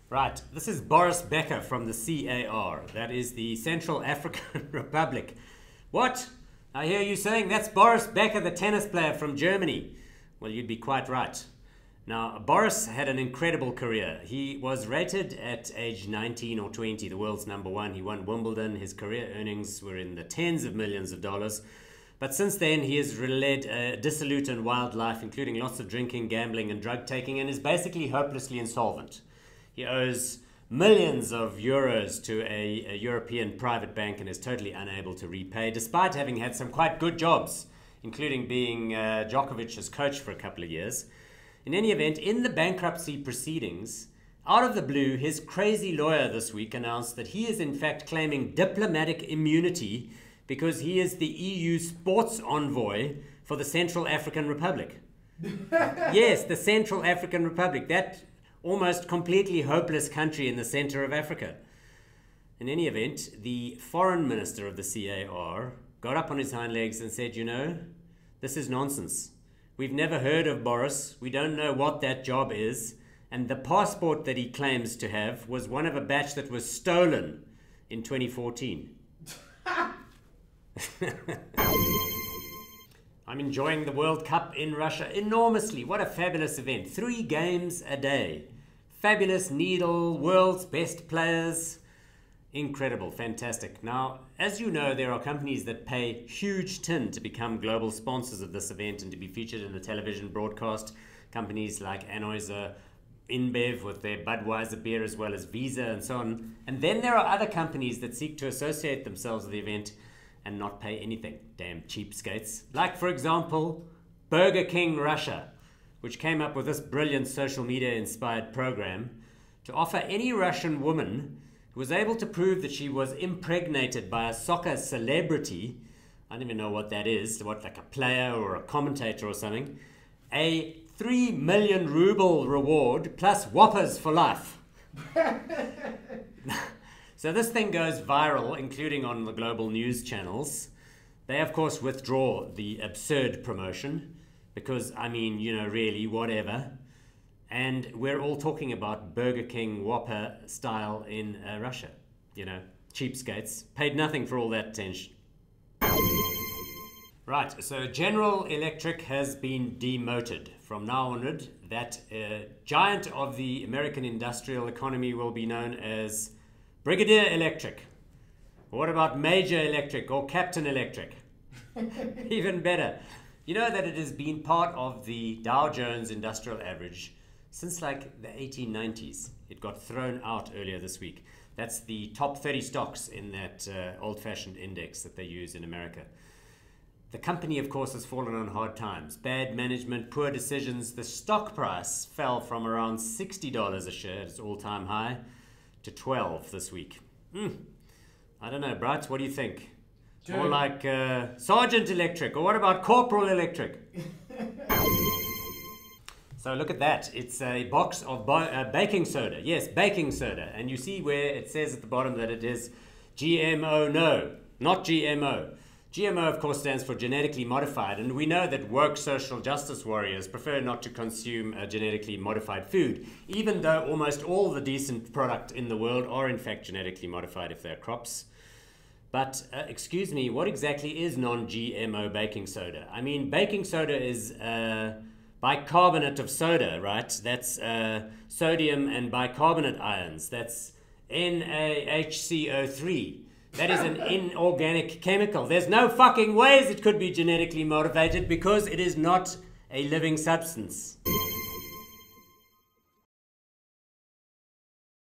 Right, this is Boris Becker from the CAR. That is the Central African Republic. What? I hear you saying that's Boris Becker, the tennis player from Germany. Well, you'd be quite right. Now, Boris had an incredible career. He was rated at age 19 or 20, the world's #1. He won Wimbledon. His career earnings were in the tens of millions of dollars. But since then, he has led a dissolute and wild life, including lots of drinking, gambling, and drug taking, and is basically hopelessly insolvent. He owes millions of euros to a European private bank and is totally unable to repay, despite having had some quite good jobs, including being Djokovic's coach for a couple of years. In any event, in the bankruptcy proceedings, out of the blue, his crazy lawyer this week announced that he is in fact claiming diplomatic immunity because he is the EU sports envoy for the Central African Republic. Yes, the Central African Republic, that almost completely hopeless country in the center of Africa. In any event, the foreign minister of the CAR got up on his hind legs and said, you know, this is nonsense. We've never heard of Boris. We don't know what that job is. And the passport that he claims to have was one of a batch that was stolen in 2014. I'm enjoying the World Cup in Russia enormously. What a fabulous event. 3 games a day. Fabulous needle, world's best players. Incredible, fantastic. Now, as you know, there are companies that pay huge tin to become global sponsors of this event and to be featured in the television broadcast. Companies like Anheuser, InBev with their Budweiser beer, as well as Visa and so on. And then there are other companies that seek to associate themselves with the event and not pay anything. Damn cheapskates. Like, for example, Burger King Russia, which came up with this brilliant social media-inspired program to offer any Russian woman who was able to prove that she was impregnated by a soccer celebrity, I don't even know what that is, what, like a player or a commentator or something, a 3 million ruble reward plus Whoppers for life. So this thing goes viral, including on the global news channels. They, of course, withdraw the absurd promotion because, I mean, you know, really, whatever. And we're all talking about Burger King Whopper style in Russia. You know, cheapskates. Paid nothing for all that attention. Right, so General Electric has been demoted. From now onward, that giant of the American industrial economy will be known as Brigadier Electric. What about Major Electric or Captain Electric? Even better. You know that it has been part of the Dow Jones Industrial Average since like the 1890s. It got thrown out earlier this week. That's the top 30 stocks in that old-fashioned index that they use in America. The company, of course, has fallen on hard times. Bad management, poor decisions. The stock price fell from around $60 a share, its all-time high, to 12 this week. I don't know, Bright, what do you think? Dude. More like Sergeant Electric, or what about Corporal Electric? So look at that. It's a box of baking soda. Yes, baking soda. And you see where it says at the bottom that it is GMO. No, not GMO. GMO, of course, stands for genetically modified, and we know that woke social justice warriors prefer not to consume genetically modified food, even though almost all the decent product in the world are in fact genetically modified if they're crops. But, excuse me, what exactly is non-GMO baking soda? I mean, baking soda is bicarbonate of soda, right? That's sodium and bicarbonate ions. That's NaHCO3. That is an inorganic chemical. There's no fucking ways it could be genetically modified because it is not a living substance.